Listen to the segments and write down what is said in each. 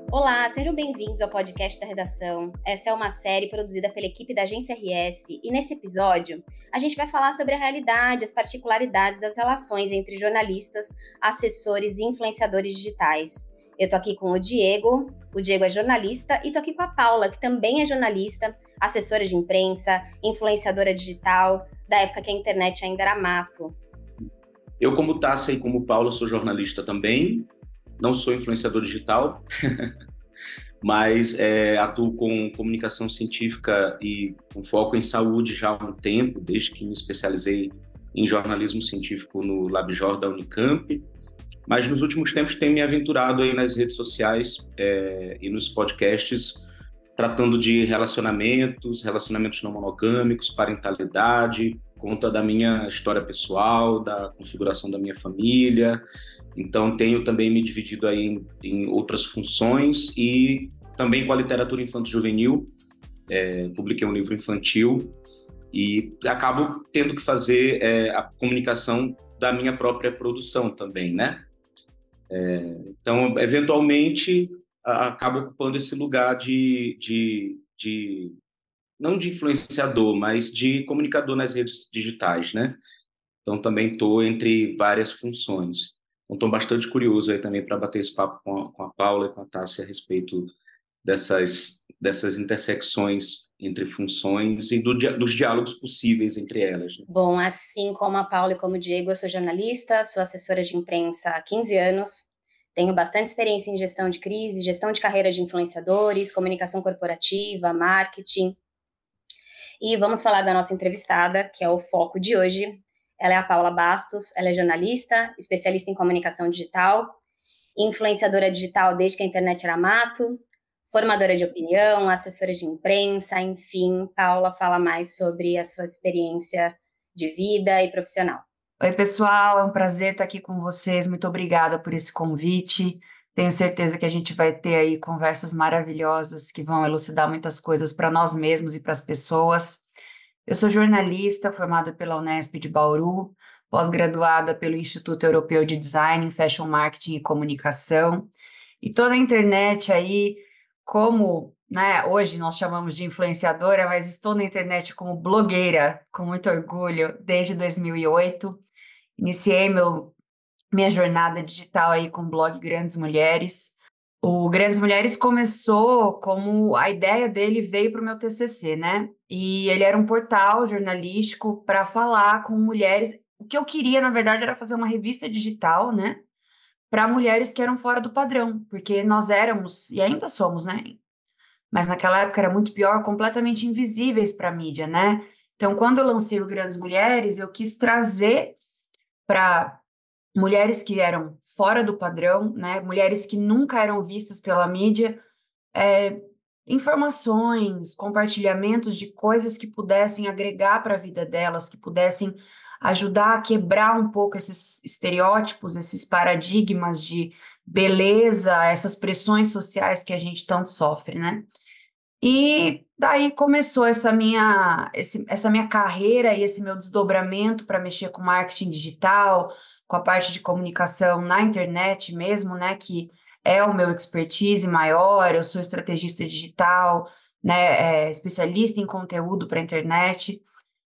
Olá, sejam bem-vindos ao podcast da Redação. Essa é uma série produzida pela equipe da Agência RS e nesse episódio a gente vai falar sobre a realidade, as particularidades das relações entre jornalistas, assessores e influenciadores digitais. Eu tô aqui com o Diego é jornalista, e tô aqui com a Paula, que também é jornalista, assessora de imprensa, influenciadora digital, da época que a internet ainda era mato. Eu, como Tássia e como Paula, sou jornalista também, não sou influenciador digital, mas atuo com comunicação científica e com foco em saúde já há um tempo, desde que me especializei em jornalismo científico no LabJOR da Unicamp, mas nos últimos tempos tenho me aventurado aí nas redes sociais e nos podcasts, tratando de relacionamentos não monogâmicos, parentalidade, conta da minha história pessoal, da configuração da minha família. Então, tenho também me dividido aí em outras funções e também com a literatura infanto-juvenil. Publiquei um livro infantil e acabo tendo que fazer a comunicação da minha própria produção também, né? Então, eventualmente, acabo ocupando esse lugar de não de influenciador, mas de comunicador nas redes digitais, né? Então, também estou entre várias funções. Então, estou bastante curioso aí também para bater esse papo com a Paula e com a Tássia a respeito dessas intersecções entre funções e dos diálogos possíveis entre elas, né? Bom, assim como a Paula e como o Diego, eu sou jornalista, sou assessora de imprensa há 15 anos, tenho bastante experiência em gestão de crise, gestão de carreira de influenciadores, comunicação corporativa, marketing. E vamos falar da nossa entrevistada, que é o foco de hoje. Ela é a Paula Bastos, ela é jornalista, especialista em comunicação digital, influenciadora digital desde que a internet era mato, formadora de opinião, assessora de imprensa, enfim. Paula fala mais sobre a sua experiência de vida e profissional. Oi, pessoal, é um prazer estar aqui com vocês. Muito obrigada por esse convite. Tenho certeza que a gente vai ter aí conversas maravilhosas que vão elucidar muitas coisas para nós mesmos e para as pessoas. Eu sou jornalista formada pela Unesp de Bauru, pós-graduada pelo Instituto Europeu de Design, Fashion Marketing e Comunicação. E toda a internet aí, como, né, hoje nós chamamos de influenciadora, mas estou na internet como blogueira, com muito orgulho, desde 2008. Iniciei minha jornada digital aí com o blog Grandes Mulheres. O Grandes Mulheres começou como a ideia dele veio para o meu TCC, né? E ele era um portal jornalístico para falar com mulheres. O que eu queria, na verdade, era fazer uma revista digital, né? Para mulheres que eram fora do padrão, porque nós éramos, e ainda somos, né? Mas naquela época era muito pior, completamente invisíveis para a mídia, né? Então, quando eu lancei o Grandes Mulheres, eu quis trazer para mulheres que eram fora do padrão, né, mulheres que nunca eram vistas pela mídia, informações, compartilhamentos de coisas que pudessem agregar para a vida delas, que pudessem ajudar a quebrar um pouco esses estereótipos, esses paradigmas de beleza, essas pressões sociais que a gente tanto sofre, né? E daí começou essa minha carreira e esse meu desdobramento para mexer com marketing digital, com a parte de comunicação na internet mesmo, né, que é o meu expertise maior. Eu sou estrategista digital, né, especialista em conteúdo para internet.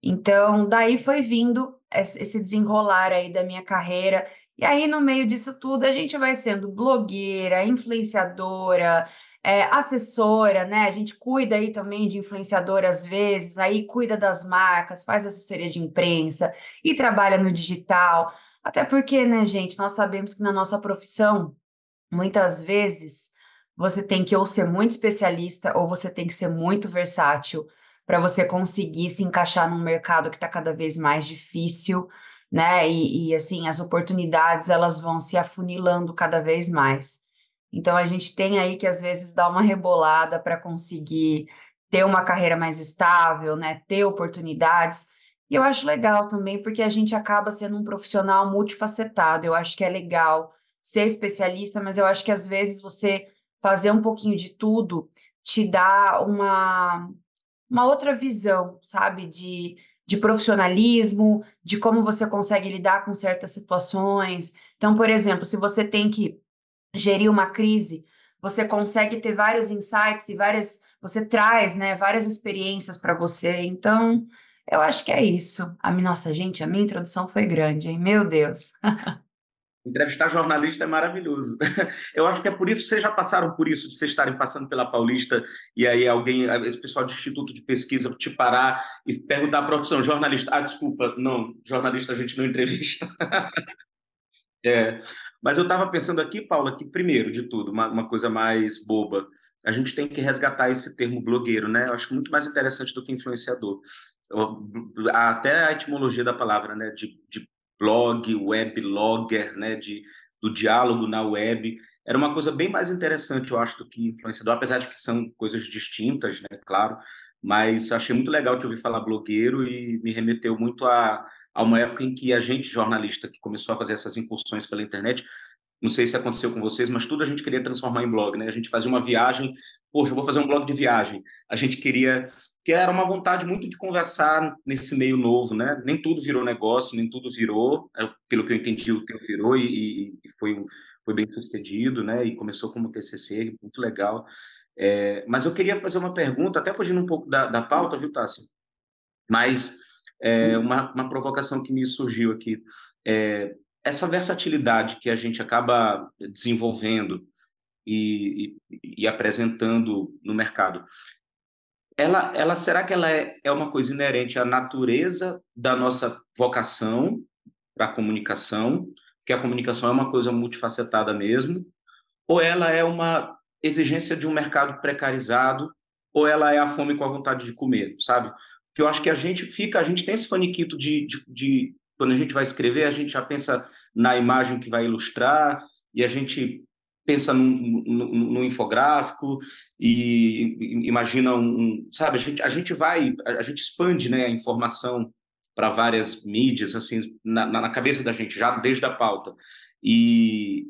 Então, daí foi vindo esse desenrolar aí da minha carreira. E aí, no meio disso tudo, a gente vai sendo blogueira, influenciadora, assessora, né? A gente cuida aí também de influenciadora às vezes, aí cuida das marcas, faz assessoria de imprensa e trabalha no digital. Até porque, né, gente, nós sabemos que na nossa profissão, muitas vezes, você tem que ou ser muito especialista ou você tem que ser muito versátil para você conseguir se encaixar num mercado que está cada vez mais difícil, né? Assim, as oportunidades elas vão se afunilando cada vez mais. Então a gente tem aí que às vezes dar uma rebolada para conseguir ter uma carreira mais estável, né? Ter oportunidades. E eu acho legal também porque a gente acaba sendo um profissional multifacetado. Eu acho que é legal ser especialista, mas eu acho que às vezes você fazer um pouquinho de tudo te dá uma outra visão, sabe, de profissionalismo, de como você consegue lidar com certas situações. Então, por exemplo, se você tem que gerir uma crise, você consegue ter vários insights e você traz, né, várias experiências para você. Então, eu acho que é isso. Nossa, gente, a minha introdução foi grande, hein? Meu Deus. Entrevistar jornalista é maravilhoso. Eu acho que é por isso que vocês já passaram por isso, de vocês estarem passando pela Paulista e aí alguém, esse pessoal de instituto de pesquisa, te parar e perguntar a profissão, jornalista. Ah, desculpa, não, jornalista a gente não entrevista. É, mas eu estava pensando aqui, Paula, que primeiro de tudo, uma coisa mais boba, a gente tem que resgatar esse termo blogueiro, né? Eu acho muito mais interessante do que influenciador. Até a etimologia da palavra, né? De blog, weblogger, né? Do diálogo na web. Era uma coisa bem mais interessante, eu acho, do que influenciador, apesar de que são coisas distintas, né? Claro, mas achei muito legal te ouvir falar blogueiro e me remeteu muito a uma época em que a gente, jornalista, que começou a fazer essas incursões pela internet, não sei se aconteceu com vocês, mas tudo a gente queria transformar em blog, né? A gente fazia uma viagem, poxa, eu vou fazer um blog de viagem. A gente queria, que era uma vontade muito de conversar nesse meio novo, né? Nem tudo virou negócio, nem tudo virou, pelo que eu entendi, o teu virou e foi bem sucedido, né? E começou como TCC, muito legal. Mas eu queria fazer uma pergunta, até fugindo um pouco da pauta, viu, Tássio? Mas uma provocação que me surgiu aqui. Essa versatilidade que a gente acaba desenvolvendo e apresentando no mercado, será que ela é uma coisa inerente à natureza da nossa vocação para a comunicação, que a comunicação é uma coisa multifacetada mesmo, ou ela é uma exigência de um mercado precarizado, ou ela é a fome com a vontade de comer, sabe? Porque eu acho que a gente tem esse faniquito quando a gente vai escrever, a gente já pensa na imagem que vai ilustrar, e a gente pensa num infográfico, e imagina sabe, a gente expande, né, a informação para várias mídias, assim, na cabeça da gente, já desde a pauta. E,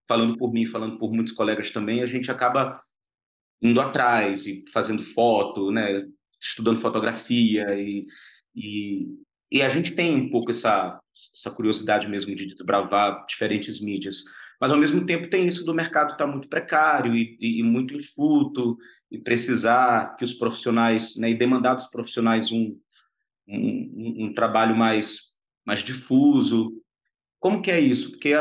falando por mim, falando por muitos colegas também, a gente acaba indo atrás e fazendo foto, né, estudando fotografia e, e a gente tem um pouco essa curiosidade mesmo de desbravar diferentes mídias. Mas, ao mesmo tempo, tem isso do mercado estar muito precário e muito enxuto e precisar que os profissionais, né, e demandar dos profissionais um trabalho mais difuso. Como que é isso? Porque,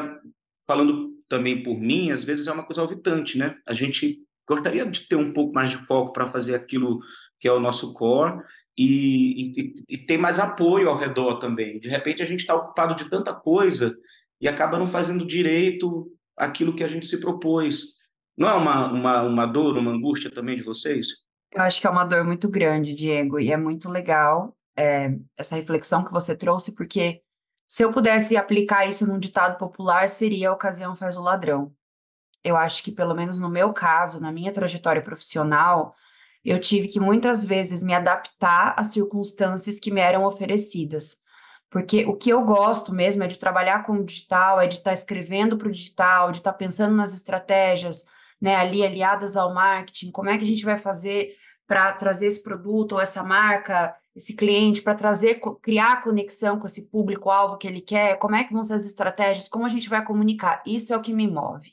falando também por mim, às vezes é uma coisa alvitante, né? A gente gostaria de ter um pouco mais de foco para fazer aquilo que é o nosso core e ter mais apoio ao redor também. De repente, a gente está ocupado de tanta coisa e acaba não fazendo direito aquilo que a gente se propôs. Não é uma dor, uma angústia também de vocês? Eu acho que é uma dor muito grande, Diego, e é muito legal essa reflexão que você trouxe, porque se eu pudesse aplicar isso num ditado popular, seria a ocasião faz o ladrão. Eu acho que, pelo menos no meu caso, na minha trajetória profissional, eu tive que muitas vezes me adaptar às circunstâncias que me eram oferecidas. Porque o que eu gosto mesmo é de trabalhar com o digital, é de estar escrevendo para o digital, de estar pensando nas estratégias, né, ali aliadas ao marketing, como é que a gente vai fazer para trazer esse produto ou essa marca, esse cliente, para criar conexão com esse público-alvo que ele quer, como é que vão ser as estratégias, como a gente vai comunicar. Isso é o que me move.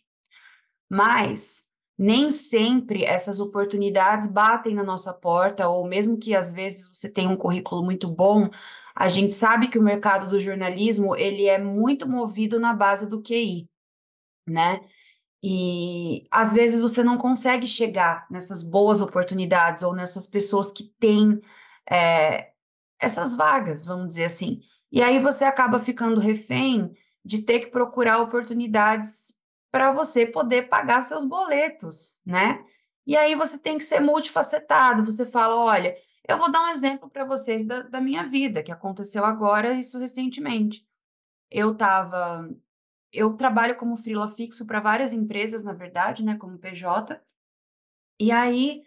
Mas nem sempre essas oportunidades batem na nossa porta, ou mesmo que às vezes você tenha um currículo muito bom, a gente sabe que o mercado do jornalismo, ele é muito movido na base do QI, né? E às vezes você não consegue chegar nessas boas oportunidades ou nessas pessoas que têm é, essas vagas, vamos dizer assim. E aí você acaba ficando refém de ter que procurar oportunidades para você poder pagar seus boletos, né? E aí você tem que ser multifacetado. Você fala, olha, eu vou dar um exemplo para vocês da minha vida, que aconteceu agora, isso recentemente. Eu estava eu trabalho como freela fixo para várias empresas, na verdade, né, como PJ. E aí,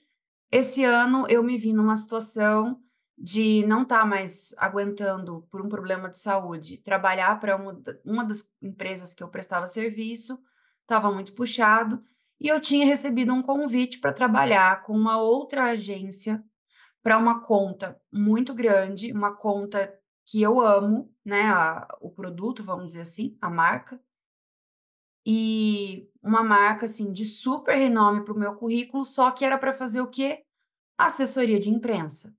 esse ano, eu me vi numa situação de não estar mais aguentando, por um problema de saúde, trabalhar para uma das empresas que eu prestava serviço, estava muito puxado, e eu tinha recebido um convite para trabalhar com uma outra agência para uma conta muito grande, uma conta que eu amo, né, o produto, vamos dizer assim, a marca. e uma marca, assim, de super renome para o meu currículo, só que era para fazer o quê? Assessoria de imprensa,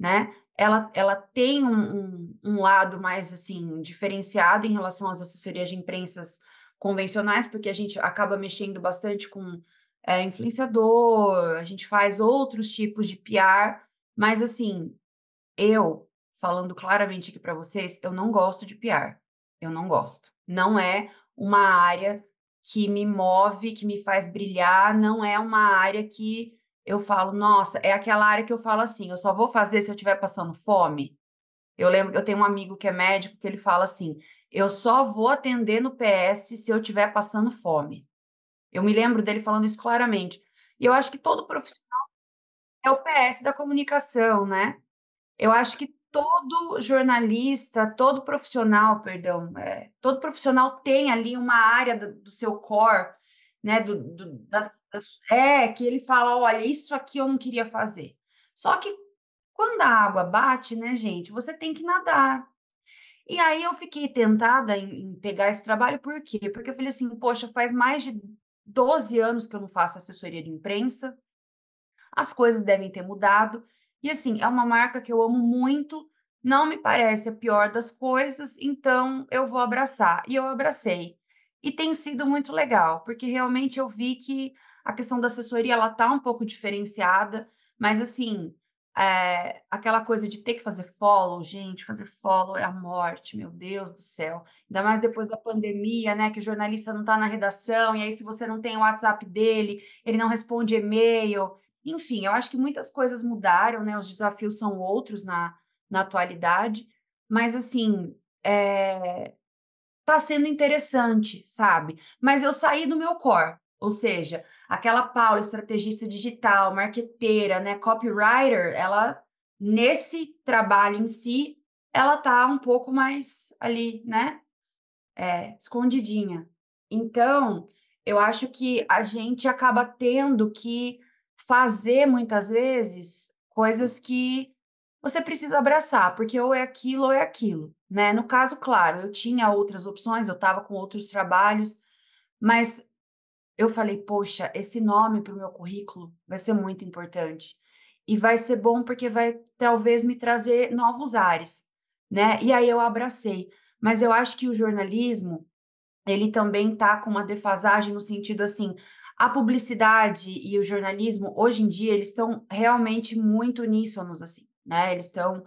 né? Ela tem um lado mais, assim, diferenciado em relação às assessorias de imprensas convencionais, porque a gente acaba mexendo bastante com influenciador, a gente faz outros tipos de PR, mas, assim, eu, falando claramente aqui para vocês, eu não gosto de PR. Eu não gosto. Não é uma área que me move, que me faz brilhar, não é uma área que eu falo, nossa, é aquela área que eu falo assim, eu só vou fazer se eu estiver passando fome. Eu lembro que eu tenho um amigo que é médico que ele fala assim, eu só vou atender no PS se eu estiver passando fome. Eu me lembro dele falando isso claramente. E eu acho que todo profissional é o PS da comunicação, né? Eu acho que todo jornalista, todo profissional, perdão, todo profissional tem ali uma área do seu core, né, que ele fala, olha, isso aqui eu não queria fazer. Só que quando a água bate, né, gente, você tem que nadar. E aí eu fiquei tentada em pegar esse trabalho, por quê? Porque eu falei assim, poxa, faz mais de 12 anos que eu não faço assessoria de imprensa, as coisas devem ter mudado. E assim, é uma marca que eu amo muito, não me parece a pior das coisas, então eu vou abraçar. E eu abracei. E tem sido muito legal, porque realmente eu vi que a questão da assessoria ela tá um pouco diferenciada, mas assim, aquela coisa de ter que fazer follow, gente, fazer follow é a morte, meu Deus do céu. Ainda mais depois da pandemia, né, que o jornalista não está na redação, e aí se você não tem o WhatsApp dele, ele não responde e-mail. Enfim, eu acho que muitas coisas mudaram, né, os desafios são outros na atualidade, mas assim, tá sendo interessante, sabe. Mas eu saí do meu core, ou seja, aquela Paula estrategista digital, marqueteira, né, copywriter, ela nesse trabalho em si, ela tá um pouco mais ali, né, escondidinha. Então, eu acho que a gente acaba tendo que fazer, muitas vezes, coisas que você precisa abraçar, porque ou é aquilo, né. No caso, claro, eu tinha outras opções, eu estava com outros trabalhos, mas eu falei: "Poxa, esse nome para o meu currículo vai ser muito importante, e vai ser bom porque vai talvez me trazer novos ares", né. E aí eu abracei. Mas eu acho que o jornalismo ele também está com uma defasagem no sentido, assim, a publicidade e o jornalismo, hoje em dia, eles estão realmente muito uníssonos, assim, né, eles estão,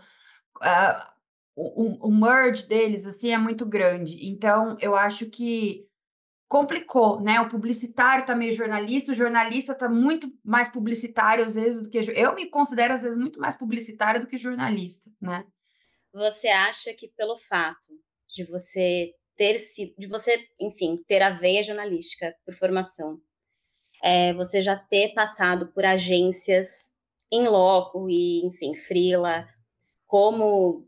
ah, o merge deles, assim, é muito grande. Então eu acho que complicou, né, o publicitário está meio jornalista, o jornalista está muito mais publicitário, às vezes, do que eu me considero, às vezes, muito mais publicitária do que jornalista, né. Você acha que pelo fato de você ter sido, de você, enfim, ter a veia jornalística por formação, você já ter passado por agências em loco e, enfim, freela, como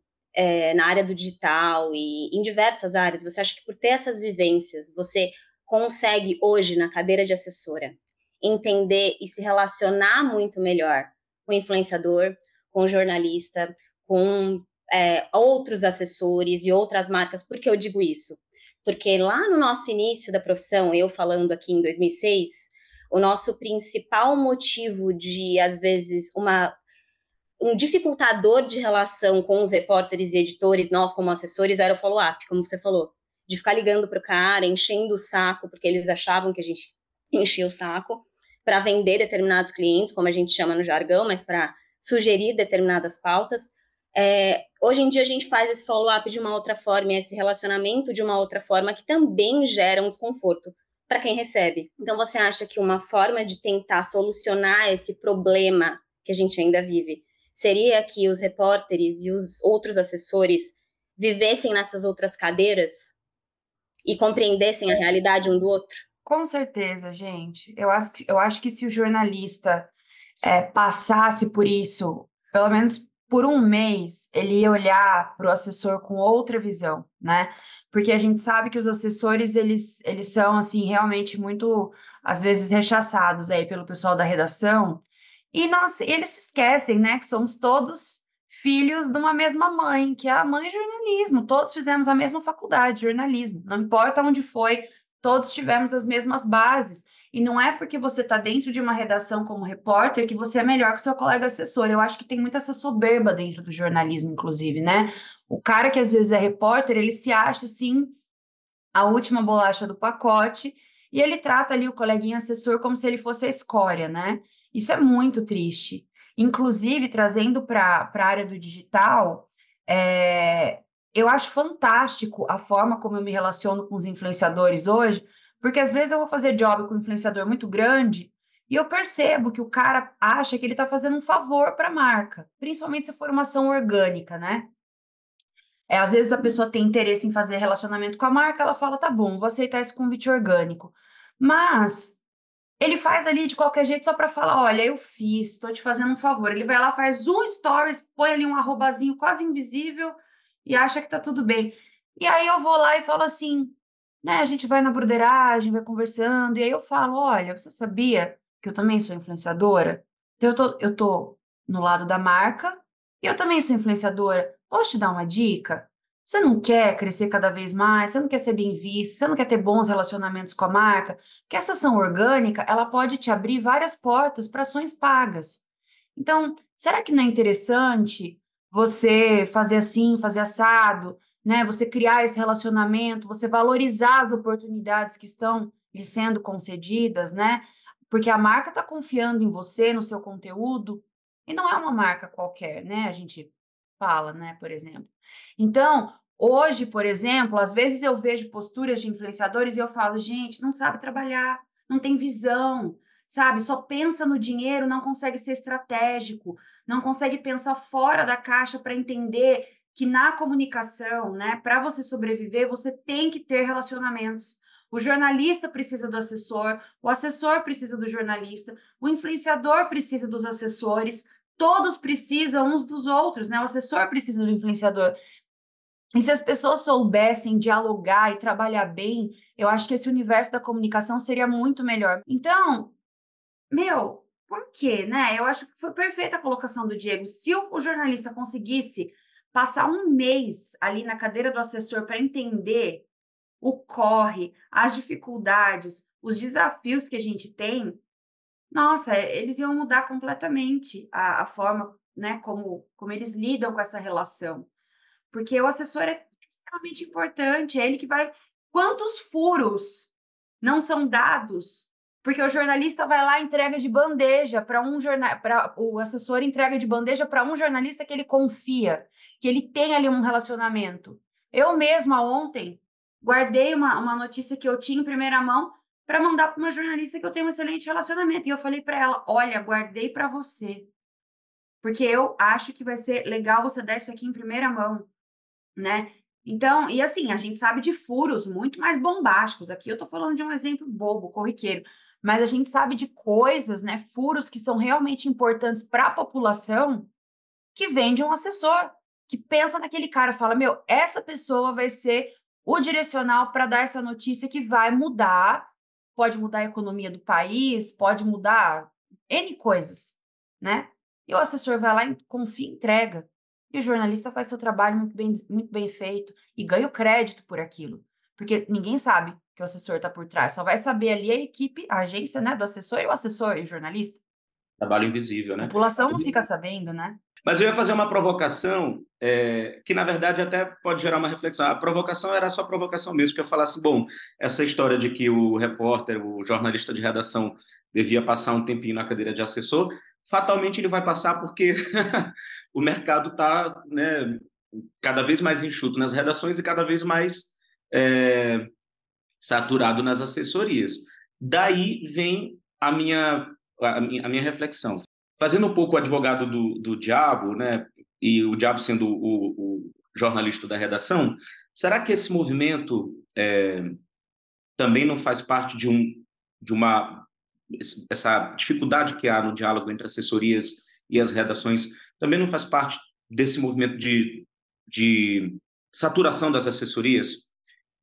na área do digital e em diversas áreas, você acha que por ter essas vivências, você consegue hoje, na cadeira de assessora, entender e se relacionar muito melhor com o influenciador, com o jornalista, com outros assessores e outras marcas? Por que eu digo isso? Porque lá no nosso início da profissão, eu falando aqui em 2006, o nosso principal motivo de, às vezes, um dificultador de relação com os repórteres e editores, nós como assessores, era o follow-up, como você falou, de ficar ligando para o cara, enchendo o saco, porque eles achavam que a gente enchia o saco, para vender determinados clientes, como a gente chama no jargão, mas para sugerir determinadas pautas. Hoje em dia a gente faz esse follow-up de uma outra forma, esse relacionamento de uma outra forma, que também gera um desconforto para quem recebe. Então você acha que uma forma de tentar solucionar esse problema que a gente ainda vive seria que os repórteres e os outros assessores vivessem nessas outras cadeiras e compreendessem a realidade um do outro? Com certeza, gente. Eu acho que se o jornalista passasse por isso, pelo menos por um mês, ele ia olhar para o assessor com outra visão, né? Porque a gente sabe que os assessores, eles são, assim, realmente muito, às vezes, rechaçados aí pelo pessoal da redação, e eles se esquecem, né, que somos todos filhos de uma mesma mãe, que é a mãe de jornalismo, todos fizemos a mesma faculdade de jornalismo, não importa onde foi, todos tivemos as mesmas bases. E não é porque você está dentro de uma redação como repórter que você é melhor que seu colega assessor. Eu acho que tem muito essa soberba dentro do jornalismo, inclusive, né? O cara que às vezes é repórter, ele se acha, assim, a última bolacha do pacote, e ele trata ali o coleguinha assessor como se ele fosse a escória, né? Isso é muito triste. Inclusive, trazendo para a área do digital, eu acho fantástico a forma como eu me relaciono com os influenciadores hoje, porque às vezes eu vou fazer job com um influenciador muito grande e eu percebo que o cara acha que ele está fazendo um favor para a marca, principalmente se for uma ação orgânica, né? Às vezes a pessoa tem interesse em fazer relacionamento com a marca, ela fala, tá bom, vou aceitar esse convite orgânico. Mas ele faz ali de qualquer jeito só para falar, olha, eu fiz, estou te fazendo um favor. Ele vai lá, faz um stories, põe ali um arrobazinho quase invisível e acha que tá tudo bem. E aí eu vou lá e falo assim, né, a gente vai na broderagem, vai conversando, e aí eu falo, olha, você sabia que eu também sou influenciadora? Então eu tô no lado da marca e eu também sou influenciadora. Posso te dar uma dica? Você não quer crescer cada vez mais? Você não quer ser bem visto? Você não quer ter bons relacionamentos com a marca? Porque essa ação orgânica, ela pode te abrir várias portas para ações pagas. Então, será que não é interessante você fazer assim, fazer assado, né? Você criar esse relacionamento, você valorizar as oportunidades que estão lhe sendo concedidas, né? Porque a marca está confiando em você, no seu conteúdo, e não é uma marca qualquer, né? A gente fala, né, por exemplo. Então, hoje, por exemplo, às vezes eu vejo posturas de influenciadores e eu falo, gente, não sabe trabalhar, não tem visão, sabe? Só pensa no dinheiro, não consegue ser estratégico, não consegue pensar fora da caixa para entender que na comunicação, né, para você sobreviver, você tem que ter relacionamentos. O jornalista precisa do assessor, o assessor precisa do jornalista, o influenciador precisa dos assessores, todos precisam uns dos outros, né? O assessor precisa do influenciador. E se as pessoas soubessem dialogar e trabalhar bem, eu acho que esse universo da comunicação seria muito melhor. Então, meu, por quê, né? Eu acho que foi perfeita a colocação do Diego. Se o jornalista conseguisse passar um mês ali na cadeira do assessor para entender o corre, as dificuldades, os desafios que a gente tem, nossa, eles iam mudar completamente a forma, né, como eles lidam com essa relação. Porque o assessor é extremamente importante, é ele que vai. Quantos furos não são dados? Porque o jornalista vai lá e entrega de bandeja para um jornal, para o assessor entrega de bandeja para um jornalista que ele confia, que ele tem ali um relacionamento. Eu mesma ontem guardei uma notícia que eu tinha em primeira mão para mandar para uma jornalista que eu tenho um excelente relacionamento. E eu falei para ela: olha, guardei para você, porque eu acho que vai ser legal você dar isso aqui em primeira mão, né? Então, e assim, a gente sabe de furos muito mais bombásticos. Aqui eu tô falando de um exemplo bobo, corriqueiro, mas a gente sabe de coisas, né? Furos que são realmente importantes para a população que vem de um assessor, que pensa naquele cara, fala: meu, essa pessoa vai ser o direcional para dar essa notícia que vai mudar, pode mudar a economia do país, pode mudar N coisas, né? E o assessor vai lá e confia e entrega. E o jornalista faz seu trabalho muito bem feito e ganha o crédito por aquilo. Porque ninguém sabe que o assessor está por trás, só vai saber ali a equipe, a agência, né, do assessor e o assessor e o jornalista. Trabalho invisível, A né? população não fica sabendo, né? Mas eu ia fazer uma provocação, que na verdade até pode gerar uma reflexão. A provocação era só provocação mesmo, que eu falasse, bom, essa história de que o repórter, o jornalista de redação devia passar um tempinho na cadeira de assessor, fatalmente ele vai passar porque o mercado está, né, cada vez mais enxuto nas redações e cada vez mais é, saturado nas assessorias. Daí vem a minha reflexão. Fazendo um pouco o advogado do diabo, né, e o diabo sendo o jornalista da redação, será que esse movimento também não faz parte de uma essa dificuldade que há no diálogo entre assessorias e as redações, também não faz parte desse movimento de saturação das assessorias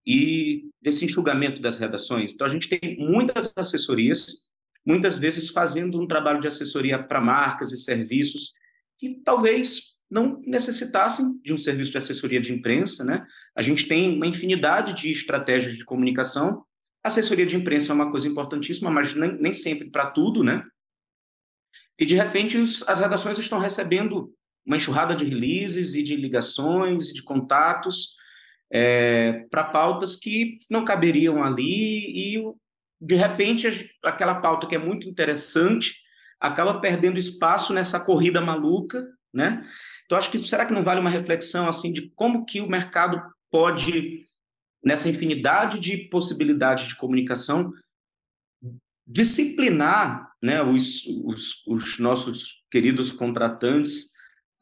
e desse enxugamento das redações? Então, a gente tem muitas assessorias, muitas vezes fazendo um trabalho de assessoria para marcas e serviços que talvez não necessitassem de um serviço de assessoria de imprensa, né? A gente tem uma infinidade de estratégias de comunicação A assessoria de imprensa é uma coisa importantíssima, mas nem sempre para tudo, né? E, de repente, as redações estão recebendo uma enxurrada de releases e de ligações e de contatos para pautas que não caberiam ali e, de repente, aquela pauta que é muito interessante acaba perdendo espaço nessa corrida maluca, né? Então, acho que será que não vale uma reflexão assim de como que o mercado pode, nessa infinidade de possibilidades de comunicação, disciplinar, né, os nossos queridos contratantes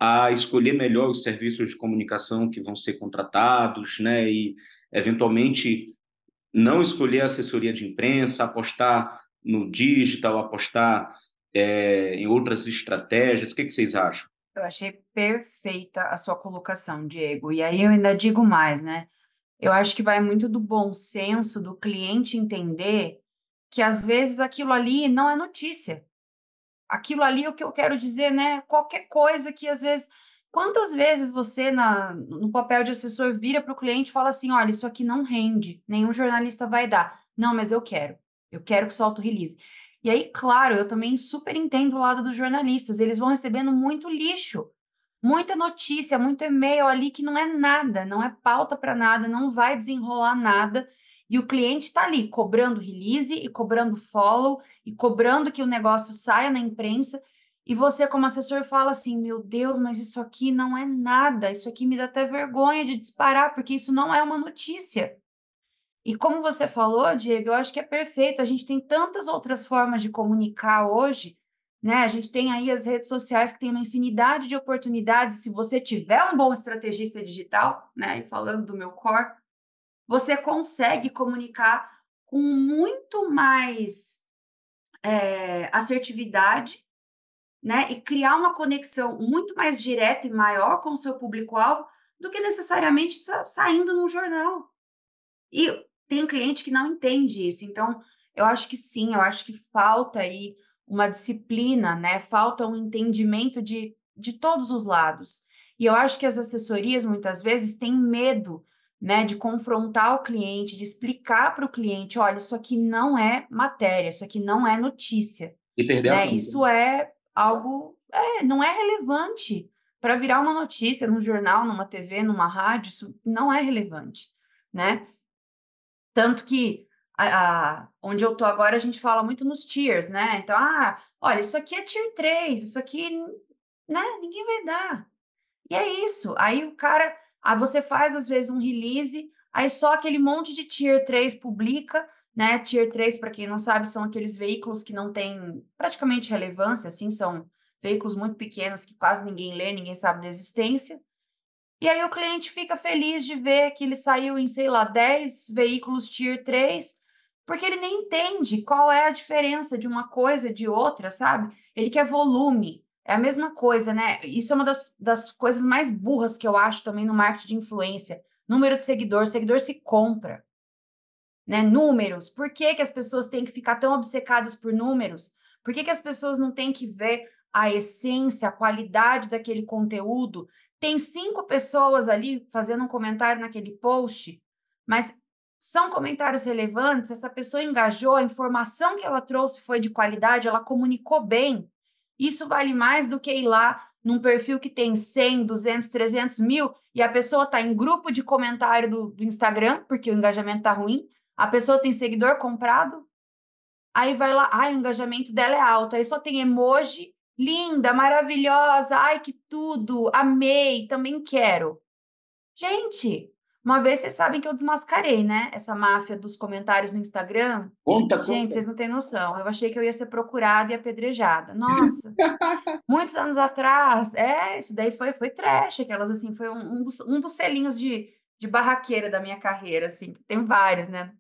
a escolher melhor os serviços de comunicação que vão ser contratados, né, e eventualmente não escolher a assessoria de imprensa, apostar no digital, apostar em outras estratégias. O que vocês acham? Eu achei perfeita a sua colocação, Diego. E aí eu ainda digo mais, né? Eu acho que vai muito do bom senso do cliente entender que às vezes aquilo ali não é notícia. Aquilo ali, o que eu quero dizer, né? Qualquer coisa que às vezes. Quantas vezes você, no papel de assessor, vira para o cliente e fala assim: olha, isso aqui não rende, nenhum jornalista vai dar. Não, mas eu quero. Eu quero que solte o release. E aí, claro, eu também super entendo o lado dos jornalistas. Eles vão recebendo muito lixo, muita notícia, muito e-mail ali que não é nada, não é pauta para nada, não vai desenrolar nada. E o cliente está ali cobrando release e cobrando follow e cobrando que o negócio saia na imprensa. E você, como assessor, fala assim: meu Deus, mas isso aqui não é nada, isso aqui me dá até vergonha de disparar, porque isso não é uma notícia. E como você falou, Diego, eu acho que é perfeito. A gente tem tantas outras formas de comunicar hoje, né? A gente tem aí as redes sociais que tem uma infinidade de oportunidades. Se você tiver um bom estrategista digital, né? E falando do meu core, você consegue comunicar com muito mais assertividade, né? E criar uma conexão muito mais direta e maior com o seu público-alvo do que necessariamente saindo num jornal. E tem cliente que não entende isso. Então, eu acho que sim, eu acho que falta aí uma disciplina, né? Falta um entendimento de todos os lados. E eu acho que as assessorias, muitas vezes, têm medo, né, de confrontar o cliente, de explicar para o cliente: olha, isso aqui não é matéria, isso aqui não é notícia, E perder a né? dúvida. Isso é algo, não é relevante para virar uma notícia num jornal, numa TV, numa rádio, isso não é relevante, né? Tanto que onde eu tô agora, a gente fala muito nos tiers, né? Então, olha, isso aqui é tier 3, isso aqui, né? Ninguém vai dar. E é isso. Aí o cara, você faz às vezes um release, aí só aquele monte de tier 3 publica, né? Tier 3, para quem não sabe, são aqueles veículos que não têm praticamente relevância, assim, são veículos muito pequenos que quase ninguém lê, ninguém sabe da existência. E aí o cliente fica feliz de ver que ele saiu em, sei lá, 10 veículos Tier 3, porque ele nem entende qual é a diferença de uma coisa e de outra, sabe? Ele quer volume. É a mesma coisa, né? Isso é uma das coisas mais burras que eu acho também no marketing de influência. Número de seguidor, seguidor se compra, né? Números. Por que que as pessoas têm que ficar tão obcecadas por números? Por que que as pessoas não têm que ver a essência, a qualidade daquele conteúdo? Tem 5 pessoas ali fazendo um comentário naquele post, mas são comentários relevantes, essa pessoa engajou, a informação que ela trouxe foi de qualidade, ela comunicou bem. Isso vale mais do que ir lá num perfil que tem 100, 200, 300 mil e a pessoa está em grupo de comentário do Instagram, porque o engajamento está ruim, a pessoa tem seguidor comprado, aí vai lá, o engajamento dela é alto, aí só tem emoji, linda, maravilhosa, ai que tudo, amei, também quero. Gente, uma vez vocês sabem que eu desmascarei, né? Essa máfia dos comentários no Instagram. Conta, Gente, conta. vocês não têm noção. Eu achei que eu ia ser procurada e apedrejada. Nossa, muitos anos atrás, isso daí foi trash, aquelas assim, foi um dos selinhos de barraqueira da minha carreira, assim, tem vários, né?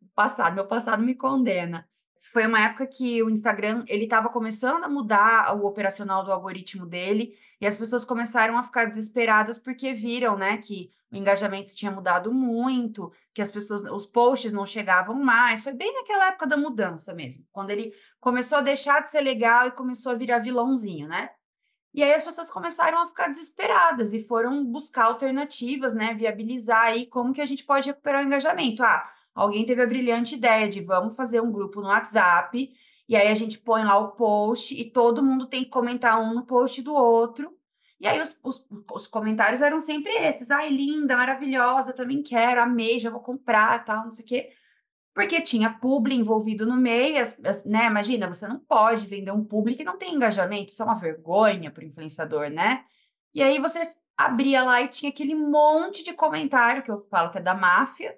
Meu passado me condena. Foi uma época que o Instagram, ele estava começando a mudar o operacional do algoritmo dele, e as pessoas começaram a ficar desesperadas porque viram, né, que o engajamento tinha mudado muito, que os posts não chegavam mais. Foi bem naquela época da mudança mesmo, quando ele começou a deixar de ser legal e começou a virar vilãozinho, né? E aí as pessoas começaram a ficar desesperadas e foram buscar alternativas, né? Viabilizar aí como que a gente pode recuperar o engajamento. alguém teve a brilhante ideia de vamos fazer um grupo no WhatsApp, e aí a gente põe lá o post e todo mundo tem que comentar um no post do outro. E aí os comentários eram sempre esses. Ai, linda, maravilhosa, também quero, amei, já vou comprar, tal, não sei o quê. Porque tinha publi envolvido no meio, né? Imagina, você não pode vender um publi que não tem engajamento, isso é uma vergonha para o influenciador, né? E aí você abria lá e tinha aquele monte de comentário que eu falo que é da máfia.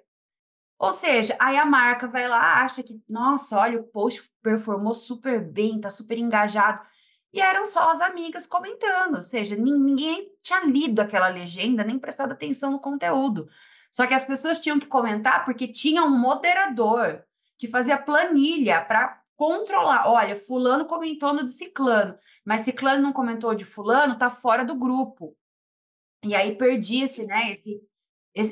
Ou seja, aí a marca vai lá, acha que, nossa, olha, o post performou super bem, tá super engajado. E eram só as amigas comentando, ou seja, ninguém tinha lido aquela legenda, nem prestado atenção no conteúdo. Só que as pessoas tinham que comentar porque tinha um moderador que fazia planilha para controlar. Olha, fulano comentou no de ciclano, mas ciclano não comentou de fulano, tá fora do grupo. E aí perdia-se, né,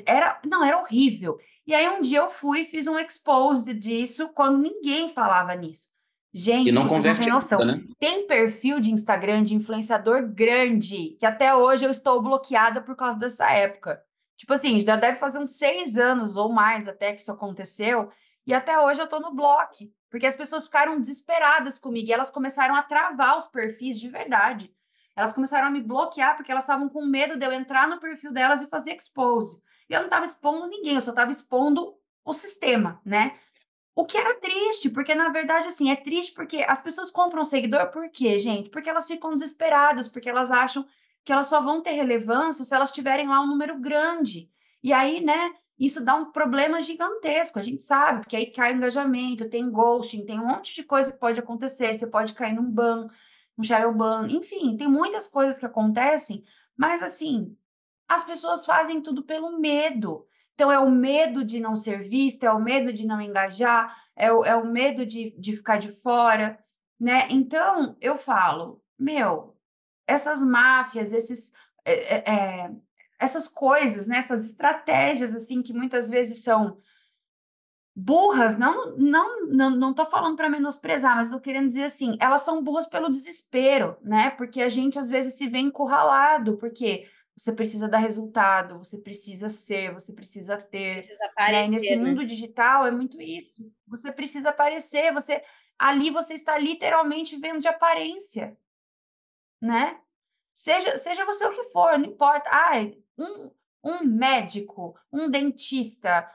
era horrível. E aí um dia eu fui e fiz um expose disso quando ninguém falava nisso. E Gente, não vocês não têm converte noção. nada, né? Tem perfil de Instagram de influenciador grande, que até hoje eu estou bloqueada por causa dessa época. Tipo assim, já deve fazer uns 6 anos ou mais até que isso aconteceu, e até hoje eu tô no bloco, porque as pessoas ficaram desesperadas comigo e elas começaram a travar os perfis de verdade. Elas começaram a me bloquear porque elas estavam com medo de eu entrar no perfil delas e fazer expose. E eu não estava expondo ninguém, eu só estava expondo o sistema, né? O que era triste, porque na verdade, assim, é triste porque as pessoas compram seguidor por quê, gente? Porque elas ficam desesperadas, porque elas acham que elas só vão ter relevância se elas tiverem lá um número grande. E aí, né, isso dá um problema gigantesco, a gente sabe, porque aí cai o engajamento, tem ghosting, tem um monte de coisa que pode acontecer, você pode cair num ban, num shadow ban, enfim, tem muitas coisas que acontecem, mas assim, as pessoas fazem tudo pelo medo. Então, é o medo de não ser vista, é o medo de não engajar, é o medo de ficar de fora, né? Então, eu falo, meu, essas máfias, essas coisas, né? Essas estratégias, assim, que muitas vezes são burras, não tô falando para menosprezar, mas estou querendo dizer assim, elas são burras pelo desespero, né? Porque a gente às vezes se vê encurralado, porque você precisa dar resultado, você precisa ser, você precisa ter, Precisa né? E nesse aparecer, né? mundo digital é muito isso. Você precisa aparecer, você está literalmente vivendo de aparência, né? Seja você o que for, não importa. Ai, um médico, um dentista,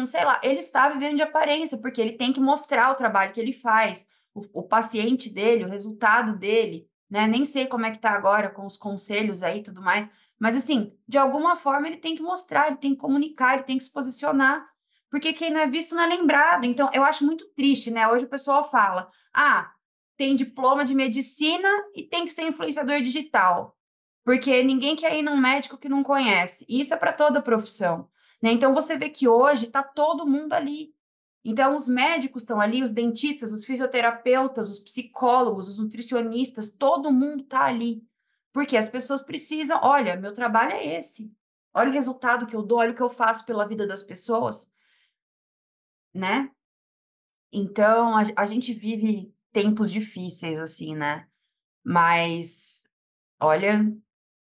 sei lá, ele está vivendo de aparência, porque ele tem que mostrar o trabalho que ele faz, o paciente dele, o resultado dele, né? Nem sei como é que tá agora com os conselhos aí e tudo mais, mas assim, de alguma forma ele tem que mostrar, ele tem que comunicar, ele tem que se posicionar, porque quem não é visto não é lembrado. Então, eu acho muito triste, né? Hoje o pessoal fala, tem diploma de medicina e tem que ser influenciador digital, porque ninguém quer ir num médico que não conhece. E isso é para toda profissão, né? Então você vê que hoje está todo mundo ali. Então os médicos estão ali, os dentistas, os fisioterapeutas, os psicólogos, os nutricionistas, todo mundo está ali. Porque as pessoas precisam, olha, meu trabalho é esse. Olha o resultado que eu dou, olha o que eu faço pela vida das pessoas, né? Então a gente vive tempos difíceis assim, né? Mas olha,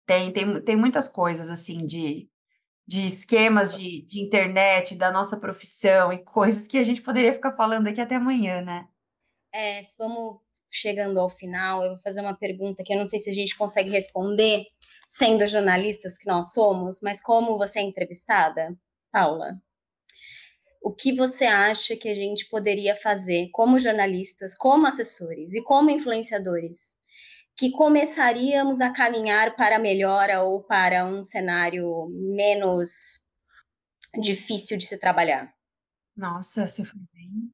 tem muitas coisas assim de esquemas de internet, da nossa profissão e coisas que a gente poderia ficar falando aqui até amanhã, né? Vamos chegando ao final. Eu vou fazer uma pergunta que eu não sei se a gente consegue responder, sendo jornalistas que nós somos, mas como você é entrevistada, Paula, o que você acha que a gente poderia fazer como jornalistas, como assessores e como influenciadores, que começaríamos a caminhar para a melhora ou para um cenário menos difícil de se trabalhar? Nossa, você foi bem.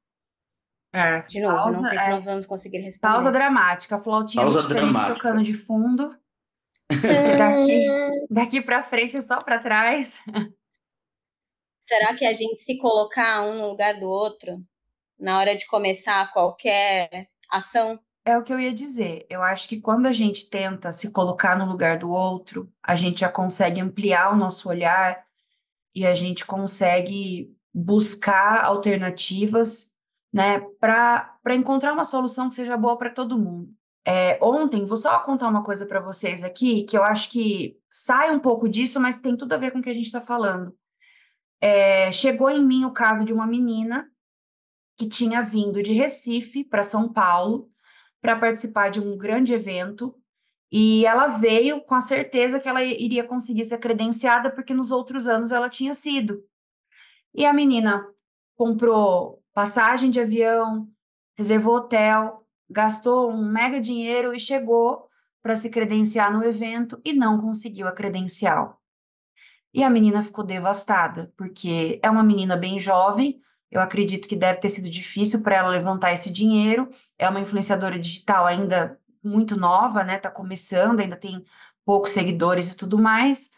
De novo, eu não sei se nós vamos conseguir Pausa responder. dramática, a flautinha do Pausa Titanic dramática. tocando de fundo, e daqui para frente é só para trás. Será que a gente se colocar um no lugar do outro na hora de começar qualquer ação? É o que eu ia dizer. Eu acho que quando a gente tenta se colocar no lugar do outro, a gente já consegue ampliar o nosso olhar e a gente consegue buscar alternativas, né, para encontrar uma solução que seja boa para todo mundo. Ontem, vou só contar uma coisa para vocês aqui, que eu acho que sai um pouco disso, mas tem tudo a ver com o que a gente está falando. Chegou em mim o caso de uma menina que tinha vindo de Recife para São Paulo para participar de um grande evento, e ela veio com a certeza que ela iria conseguir ser credenciada, porque nos outros anos ela tinha sido. E a menina comprou passagem de avião, reservou hotel, gastou um mega dinheiro e chegou para se credenciar no evento e não conseguiu a credencial. E a menina ficou devastada, porque é uma menina bem jovem, eu acredito que deve ter sido difícil para ela levantar esse dinheiro. É uma influenciadora digital ainda muito nova, né? Tá começando, ainda tem poucos seguidores e tudo mais.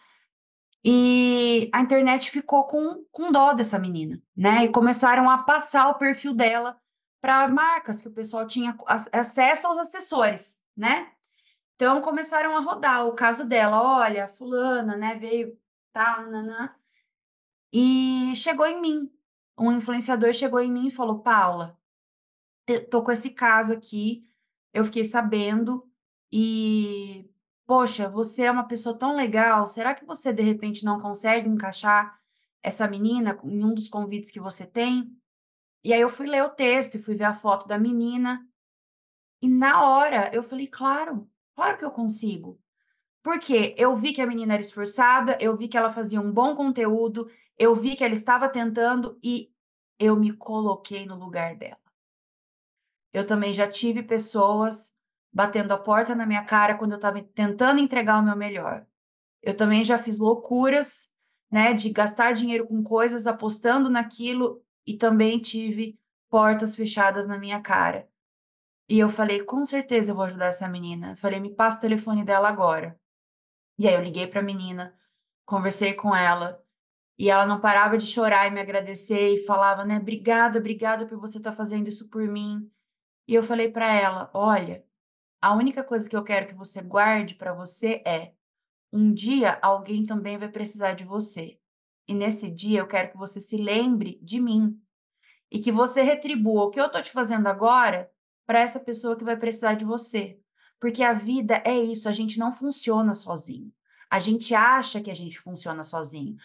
E a internet ficou com dó dessa menina, né? E começaram a passar o perfil dela para marcas que o pessoal tinha acesso aos assessores, né? Então começaram a rodar o caso dela. Olha, fulana, né, veio tal, nanã, e chegou em mim. Um influenciador chegou em mim e falou: Paula, tô com esse caso aqui, eu fiquei sabendo e, poxa, você é uma pessoa tão legal, será que você de repente não consegue encaixar essa menina em um dos convites que você tem? E aí eu fui ler o texto e fui ver a foto da menina, e na hora eu falei: claro, claro que eu consigo. Porque eu vi que a menina era esforçada, eu vi que ela fazia um bom conteúdo, eu vi que ela estava tentando e eu me coloquei no lugar dela. Eu também já tive pessoas batendo a porta na minha cara quando eu estava tentando entregar o meu melhor. Eu também já fiz loucuras, né, de gastar dinheiro com coisas, apostando naquilo, e também tive portas fechadas na minha cara. E eu falei: com certeza eu vou ajudar essa menina. Falei: me passa o telefone dela agora. E aí eu liguei para a menina, conversei com ela, e ela não parava de chorar e me agradecer e falava, né, obrigada, obrigada por você estar fazendo isso por mim. E eu falei para ela: olha, a única coisa que eu quero que você guarde para você é: um dia alguém também vai precisar de você. E nesse dia eu quero que você se lembre de mim e que você retribua o que eu tô te fazendo agora para essa pessoa que vai precisar de você. Porque a vida é isso, a gente não funciona sozinho. A gente acha que a gente funciona sozinho.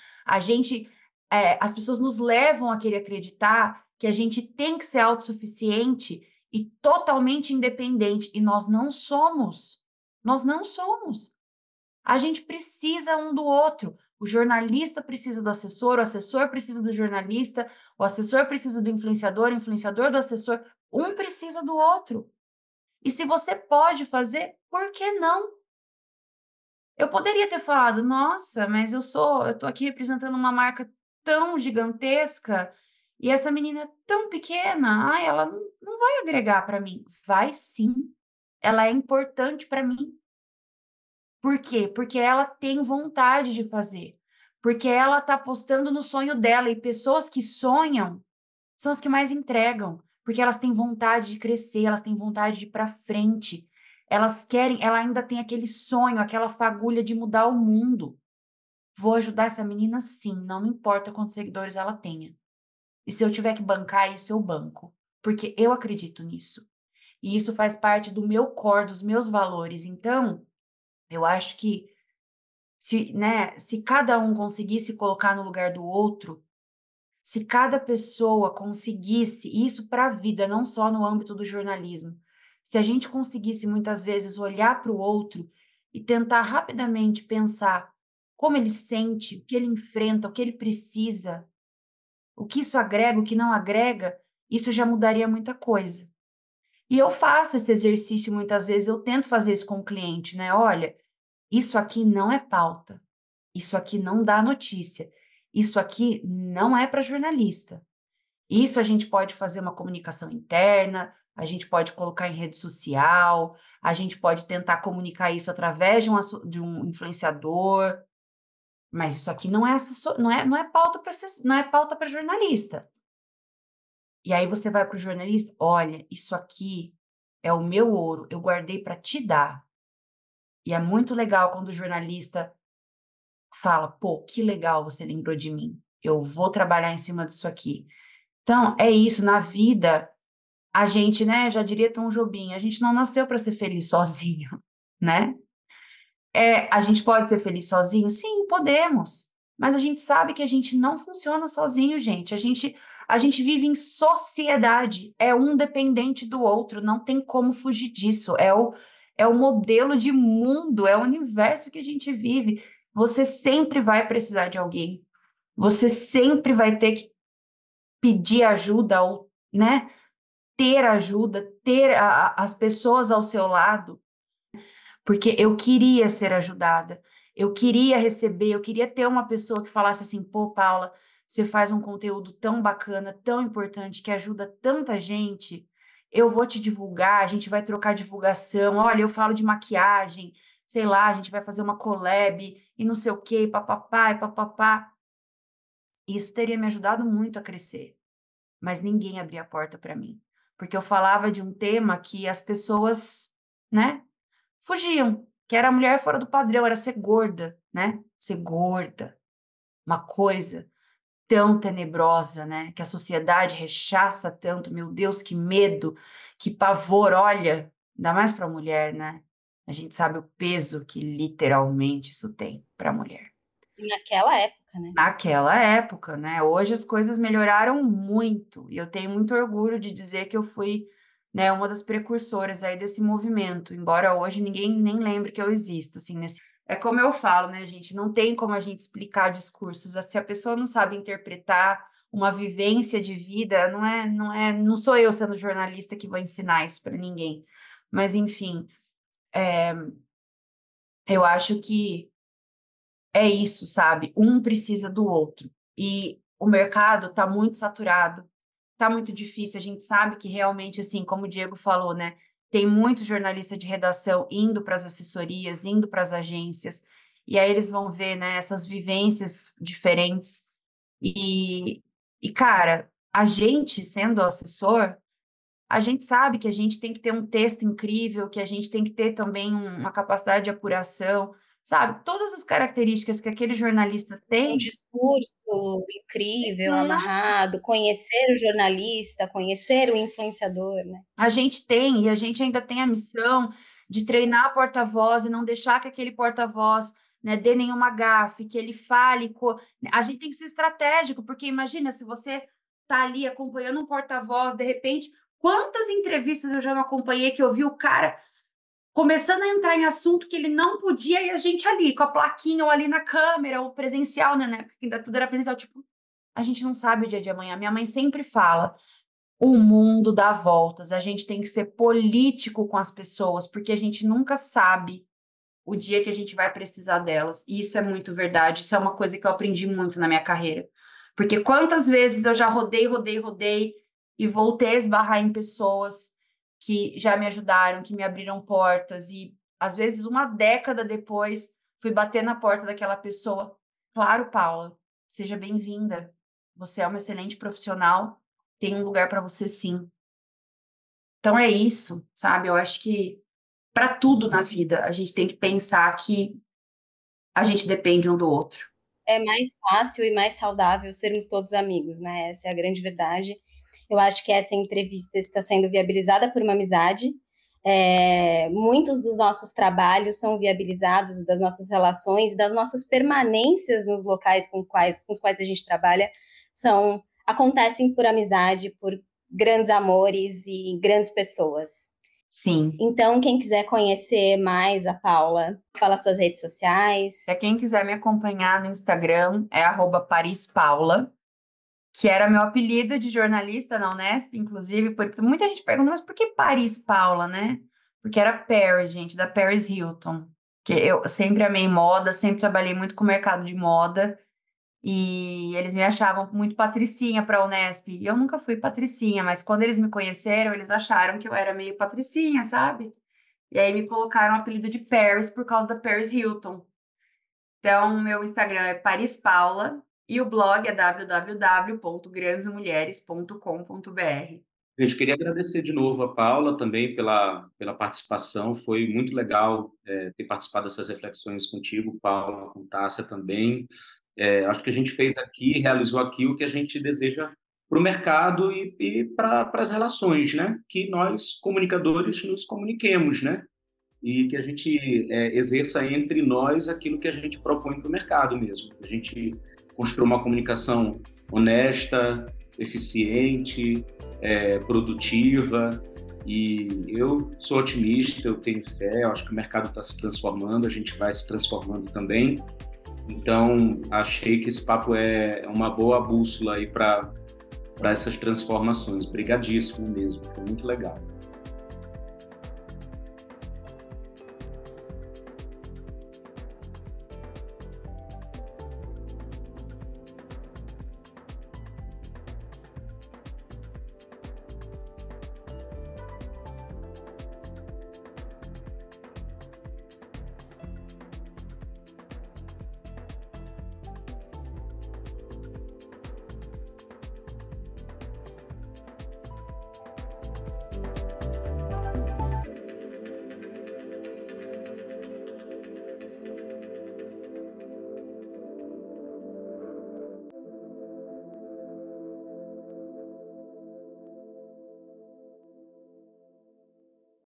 As pessoas nos levam a querer acreditar que a gente tem que ser autossuficiente e totalmente independente, e nós não somos. Nós não somos. A gente precisa um do outro. O jornalista precisa do assessor, o assessor precisa do jornalista, o assessor precisa do influenciador, o influenciador do assessor. Um precisa do outro. E se você pode fazer, por que não? Eu poderia ter falado: nossa, mas eu tô aqui representando uma marca tão gigantesca e essa menina é tão pequena. Ai, ela não vai agregar para mim. Vai sim. Ela é importante para mim. Por quê? Porque ela tem vontade de fazer, porque ela está apostando no sonho dela, e pessoas que sonham são as que mais entregam, porque elas têm vontade de crescer, elas têm vontade de ir para frente, elas querem, ela ainda tem aquele sonho, aquela fagulha de mudar o mundo. Vou ajudar essa menina sim, não me importa quantos seguidores ela tenha. E se eu tiver que bancar isso, eu banco, porque eu acredito nisso. E isso faz parte do meu core, dos meus valores. Então, eu acho que se cada um conseguisse colocar no lugar do outro, se cada pessoa conseguisse isso para a vida, não só no âmbito do jornalismo, se a gente conseguisse muitas vezes olhar para o outro e tentar rapidamente pensar como ele sente, o que ele enfrenta, o que ele precisa, o que isso agrega, o que não agrega, isso já mudaria muita coisa. E eu faço esse exercício muitas vezes, eu tento fazer isso com o cliente, né? Olha, isso aqui não é pauta. Isso aqui não dá notícia. Isso aqui não é para jornalista. Isso a gente pode fazer uma comunicação interna, a gente pode colocar em rede social, a gente pode tentar comunicar isso através de um influenciador, mas isso aqui não é pauta para não é pauta para jornalista. E aí você vai para o jornalista: olha, isso aqui é o meu ouro, eu guardei para te dar. E é muito legal quando o jornalista fala: pô, que legal, você lembrou de mim. Eu vou trabalhar em cima disso aqui. Então, é isso, na vida, a gente, né, já diria Tom Jobim, a gente não nasceu para ser feliz sozinho, né? A gente pode ser feliz sozinho? Sim, podemos. mas a gente sabe que a gente não funciona sozinho, gente. A gente vive em sociedade, é um dependente do outro, não tem como fugir disso. É o modelo de mundo, é o universo que a gente vive. Você sempre vai precisar de alguém. Você sempre vai ter que pedir ajuda ou, né, ter ajuda, ter as pessoas ao seu lado, porque eu queria ser ajudada, eu queria receber, eu queria ter uma pessoa que falasse assim: pô, Paula, você faz um conteúdo tão bacana, tão importante, que ajuda tanta gente, eu vou te divulgar, a gente vai trocar divulgação, olha, eu falo de maquiagem, sei lá, a gente vai fazer uma collab e não sei o quê, papapá e papapá. Isso teria me ajudado muito a crescer, mas ninguém abria a porta para mim, porque eu falava de um tema que as pessoas, né, fugiam, que era a mulher fora do padrão, era ser gorda, né? Ser gorda, uma coisa tão tenebrosa, né? Que a sociedade rechaça tanto. Meu Deus, que medo, que pavor, olha, ainda mais para a mulher, né? A gente sabe o peso que literalmente isso tem para a mulher. Naquela época, né? Naquela época, né? Hoje as coisas melhoraram muito e eu tenho muito orgulho de dizer que eu fui, né, uma das precursoras aí desse movimento, embora hoje ninguém nem lembre que eu existo, assim, nesse... É como eu falo, né, gente? Não tem como a gente explicar discursos. Se a pessoa não sabe interpretar uma vivência de vida, não sou eu sendo jornalista que vou ensinar isso para ninguém. Mas, enfim, eu acho que é isso, sabe? Um precisa do outro. E o mercado está muito saturado, está muito difícil. A gente sabe que realmente, assim, como o Diego falou, né? Tem muito jornalista de redação indo para as assessorias, indo para as agências, e aí eles vão ver, né, essas vivências diferentes. E, cara, a gente, sendo assessor, a gente sabe que a gente tem que ter um texto incrível, que a gente tem que ter também uma capacidade de apuração, sabe? Todas as características que aquele jornalista Um tem. discurso incrível, Exato. amarrado, conhecer o jornalista, conhecer o influenciador, né? A gente tem, e a gente ainda tem a missão de treinar porta-voz e não deixar que aquele porta-voz, né, dê nenhuma gafe, que ele fale. A gente tem que ser estratégico, porque imagina se você tá ali acompanhando um porta-voz, de repente, quantas entrevistas eu já não acompanhei que eu vi o cara começando a entrar em assunto que ele não podia, e a gente ali, com a plaquinha ou ali na câmera, ou presencial, né? Porque ainda tudo era presencial, tipo, a gente não sabe o dia de amanhã. Minha mãe sempre fala: o mundo dá voltas, a gente tem que ser político com as pessoas, porque a gente nunca sabe o dia que a gente vai precisar delas. E isso é muito verdade, isso é uma coisa que eu aprendi muito na minha carreira. Porque quantas vezes eu já rodei, rodei, rodei e voltei a esbarrar em pessoas que já me ajudaram, que me abriram portas, e às vezes uma década depois fui bater na porta daquela pessoa. Claro, Paula, seja bem-vinda. Você é uma excelente profissional, tem um lugar para você sim. Então é isso, sabe? Eu acho que para tudo na vida a gente tem que pensar que a gente depende um do outro. É mais fácil e mais saudável sermos todos amigos, né? Essa é a grande verdade. Eu acho que essa entrevista está sendo viabilizada por uma amizade. Muitos dos nossos trabalhos são viabilizados das nossas relações, das nossas permanências nos locais com os quais a gente trabalha, acontecem por amizade, por grandes amores e grandes pessoas. Sim. Então, quem quiser conhecer mais a Paula, fala suas redes sociais. Para quem quiser me acompanhar no Instagram, é @parispaula, que era meu apelido de jornalista na Unesp, inclusive, porque muita gente pergunta, mas por que Paris Paula, né? Porque era Paris, gente, da Paris Hilton. Que eu sempre amei moda, sempre trabalhei muito com o mercado de moda, e eles me achavam muito patricinha para a Unesp. E eu nunca fui patricinha, mas quando eles me conheceram, eles acharam que eu era meio patricinha, sabe? E aí me colocaram o apelido de Paris por causa da Paris Hilton. Então, meu Instagram é Paris Paula e o blog é www.grandesmulheres.com.br. Gente, queria agradecer de novo a Paula também pela participação. Foi muito legal ter participado dessas reflexões contigo, Paula, com Tássia também. Acho que a gente fez aqui, realizou aqui o que a gente deseja para o mercado e para as relações, né? Que nós, comunicadores, nos comuniquemos, né? e que a gente exerça entre nós aquilo que a gente propõe para o mercado mesmo. A gente construa uma comunicação honesta, eficiente, produtiva, e eu sou otimista, eu tenho fé, eu acho que o mercado está se transformando, a gente vai se transformando também. Então, achei que esse papo é uma boa bússola aí para essas transformações. Obrigadíssimo mesmo, foi muito legal.